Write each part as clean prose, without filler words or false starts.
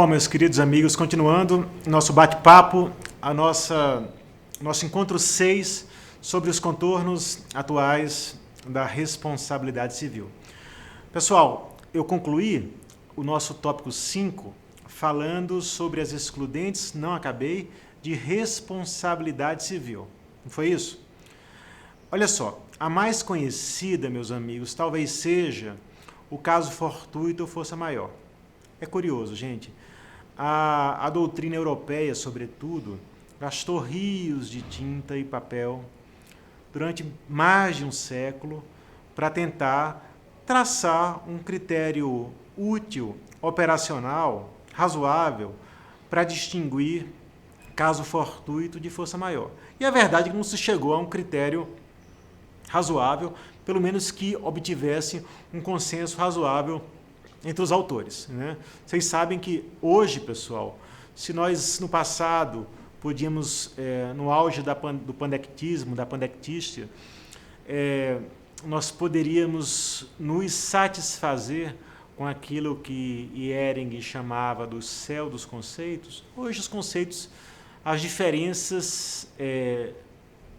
Bom, meus queridos amigos, continuando nosso bate-papo, nosso encontro 6 sobre os contornos atuais da responsabilidade civil. Pessoal, eu concluí o nosso tópico 5 falando sobre as excludentes, não acabei, de responsabilidade civil. Não foi isso? Olha só, a mais conhecida, meus amigos, talvez seja o caso fortuito ou força maior. É curioso, gente. A doutrina europeia, sobretudo, gastou rios de tinta e papel durante mais de um século para tentar traçar um critério útil, operacional, razoável, para distinguir caso fortuito de força maior. E a verdade é que não se chegou a um critério razoável, pelo menos que obtivesse um consenso razoável entre os autores, né? Vocês sabem que hoje, pessoal, se nós no passado podíamos, no auge do pandectismo, da pandectística, nós poderíamos nos satisfazer com aquilo que Ehring chamava do céu dos conceitos. Hoje os conceitos, as diferenças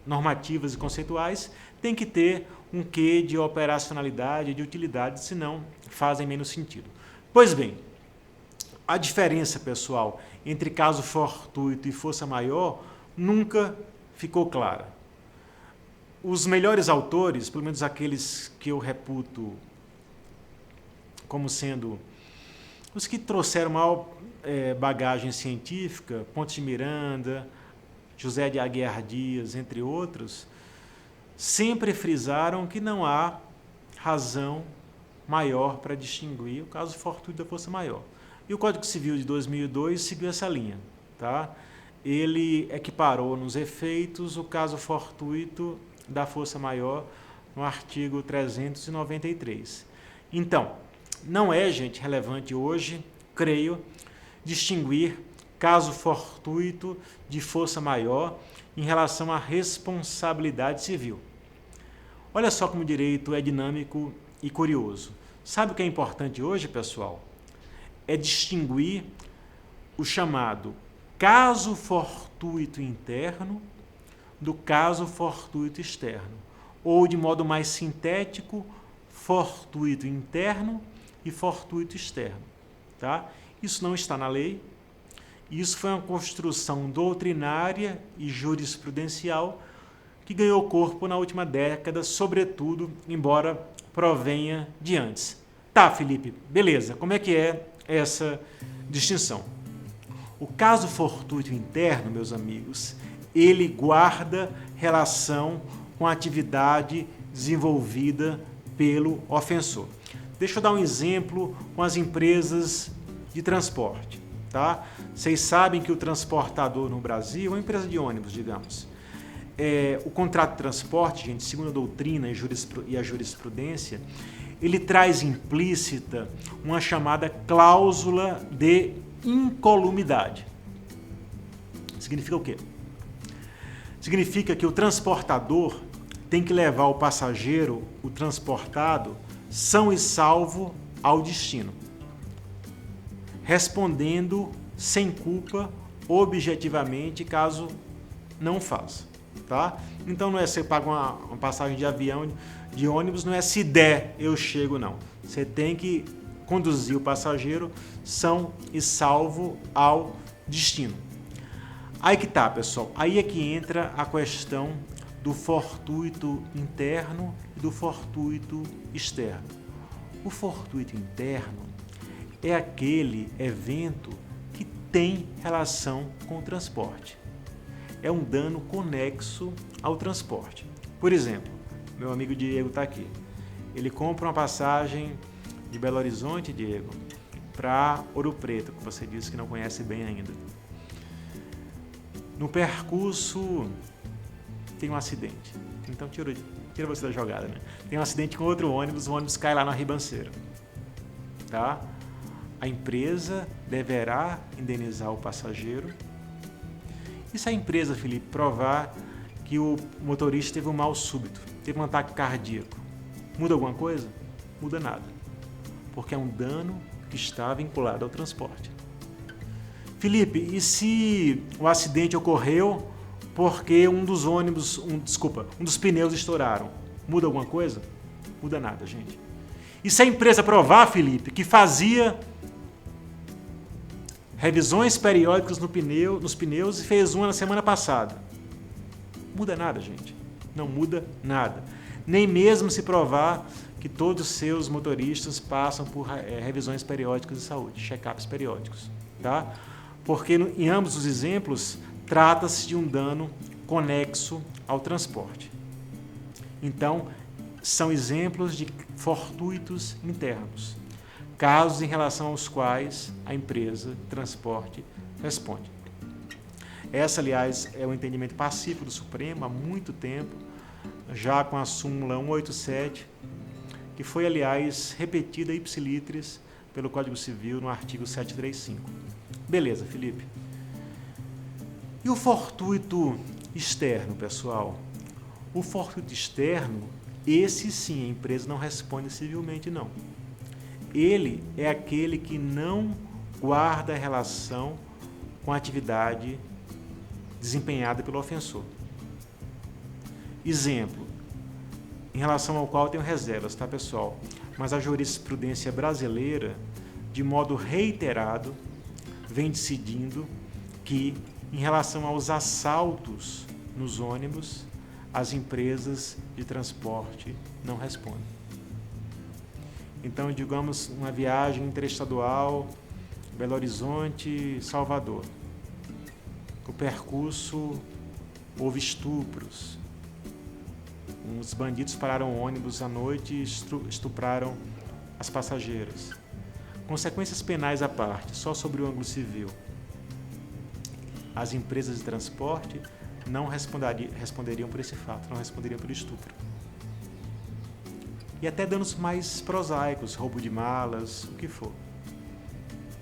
normativas e conceituais têm que ter um quê de operacionalidade, de utilidade, senão fazem menos sentido. Pois bem, a diferença, pessoal, entre caso fortuito e força maior nunca ficou clara. Os melhores autores, pelo menos aqueles que eu reputo como sendo os que trouxeram maior bagagem científica, Pontes de Miranda, José de Aguiar Dias, entre outros, sempre frisaram que não há razão maior para distinguir o caso fortuito da força maior. E o Código Civil de 2002 seguiu essa linha, tá? Ele equiparou nos efeitos o caso fortuito da força maior no artigo 393. Então, não é, gente, relevante hoje, creio, distinguir caso fortuito de força maior em relação à responsabilidade civil. Olha só como o direito é dinâmico e curioso. Sabe o que é importante hoje, pessoal? É distinguir o chamado caso fortuito interno do caso fortuito externo. Ou, de modo mais sintético, fortuito interno e fortuito externo. Tá? Isso não está na lei. Isso foi uma construção doutrinária e jurisprudencial que ganhou corpo na última década, sobretudo, embora provenha de antes. Tá, Felipe, beleza. Como é que é essa distinção? O caso fortuito interno, meus amigos, ele guarda relação com a atividade desenvolvida pelo ofensor. Deixa eu dar um exemplo com as empresas de transporte. Tá? Vocês sabem que o transportador no Brasil, uma empresa de ônibus, digamos, o contrato de transporte, gente, segundo a doutrina e a jurisprudência, ele traz implícita uma chamada cláusula de incolumidade. Significa o quê? Significa que o transportador tem que levar o passageiro, o transportado, são e salvo ao destino, respondendo sem culpa, objetivamente, caso não faça. Tá? Então não é você paga uma passagem de avião, de ônibus, não é se der eu chego, não. Você tem que conduzir o passageiro são e salvo ao destino. Aí que tá, pessoal. Aí é que entra a questão do fortuito interno e do fortuito externo. O fortuito interno é aquele evento que tem relação com o transporte. É um dano conexo ao transporte. Por exemplo, meu amigo Diego está aqui. Ele compra uma passagem de Belo Horizonte, Diego, para Ouro Preto, que você disse que não conhece bem ainda. No percurso tem um acidente. Então tira você da jogada, né? Tem um acidente com outro ônibus, o ônibus cai lá na ribanceira. Tá? A empresa deverá indenizar o passageiro. E se a empresa, Felipe, provar que o motorista teve um mal súbito, teve um ataque cardíaco, muda alguma coisa? Muda nada. Porque é um dano que está vinculado ao transporte. Felipe, e se o acidente ocorreu porque um dos pneus estouraram? Muda alguma coisa? Muda nada, gente. E se a empresa provar, Felipe, que fazia revisões periódicas nos pneus e fez uma na semana passada? Muda nada, gente. Não muda nada. Nem mesmo se provar que todos os seus motoristas passam por revisões periódicas de saúde, check-ups periódicos, tá? Porque em ambos os exemplos trata-se de um dano conexo ao transporte. Então, são exemplos de fortuitos internos, casos em relação aos quais a empresa de transporte responde. Essa, aliás, é o entendimento pacífico do Supremo há muito tempo, já com a súmula 187, que foi, aliás, repetida ipsilitris pelo Código Civil no artigo 735. Beleza, Felipe. E o fortuito externo, pessoal? O fortuito externo, esse sim, a empresa não responde civilmente, não. Ele é aquele que não guarda relação com a atividade desempenhada pelo ofensor. Exemplo, em relação ao qual eu tenho reservas, tá, pessoal? Mas a jurisprudência brasileira, de modo reiterado, vem decidindo que, em relação aos assaltos nos ônibus, as empresas de transporte não respondem. Então, digamos, uma viagem interestadual, Belo Horizonte, Salvador. O percurso houve estupros. Uns bandidos pararam o ônibus à noite e estupraram as passageiras. Consequências penais à parte, só sobre o ângulo civil. As empresas de transporte não responderiam por esse fato, não responderiam pelo estupro. E até danos mais prosaicos, roubo de malas, o que for.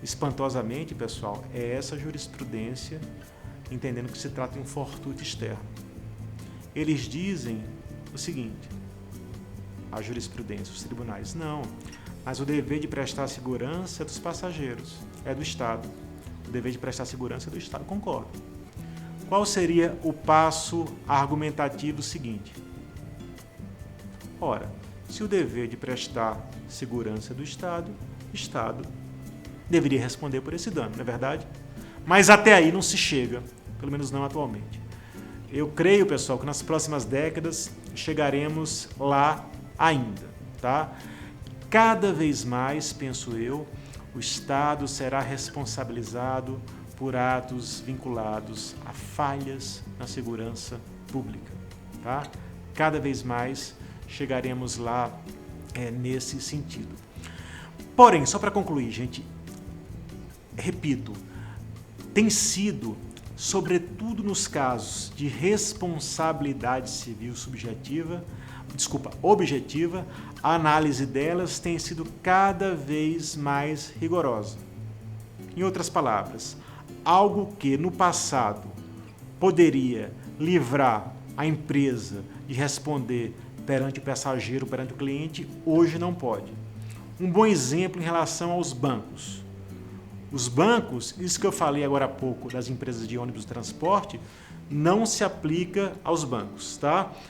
Espantosamente, pessoal, é essa jurisprudência, entendendo que se trata de um fortuito externo. Eles dizem o seguinte, a jurisprudência, os tribunais, não, mas o dever de prestar segurança é dos passageiros, é do Estado. O dever de prestar segurança é do Estado, concordo. Qual seria o passo argumentativo seguinte? Ora, se o dever de prestar segurança é do Estado, o Estado deveria responder por esse dano, não é verdade? Mas até aí não se chega, pelo menos não atualmente. Eu creio, pessoal, que nas próximas décadas chegaremos lá ainda, tá? Cada vez mais, penso eu, o Estado será responsabilizado por atos vinculados a falhas na segurança pública, tá? Cada vez mais chegaremos lá nesse sentido. Porém, só para concluir, gente, repito, tem sido, sobretudo nos casos de responsabilidade civil objetiva, a análise delas tem sido cada vez mais rigorosa. Em outras palavras, algo que no passado poderia livrar a empresa de responder perante o passageiro, perante o cliente, hoje não pode. Um bom exemplo em relação aos bancos. Os bancos, isso que eu falei agora há pouco das empresas de ônibus de transporte, não se aplica aos bancos, tá?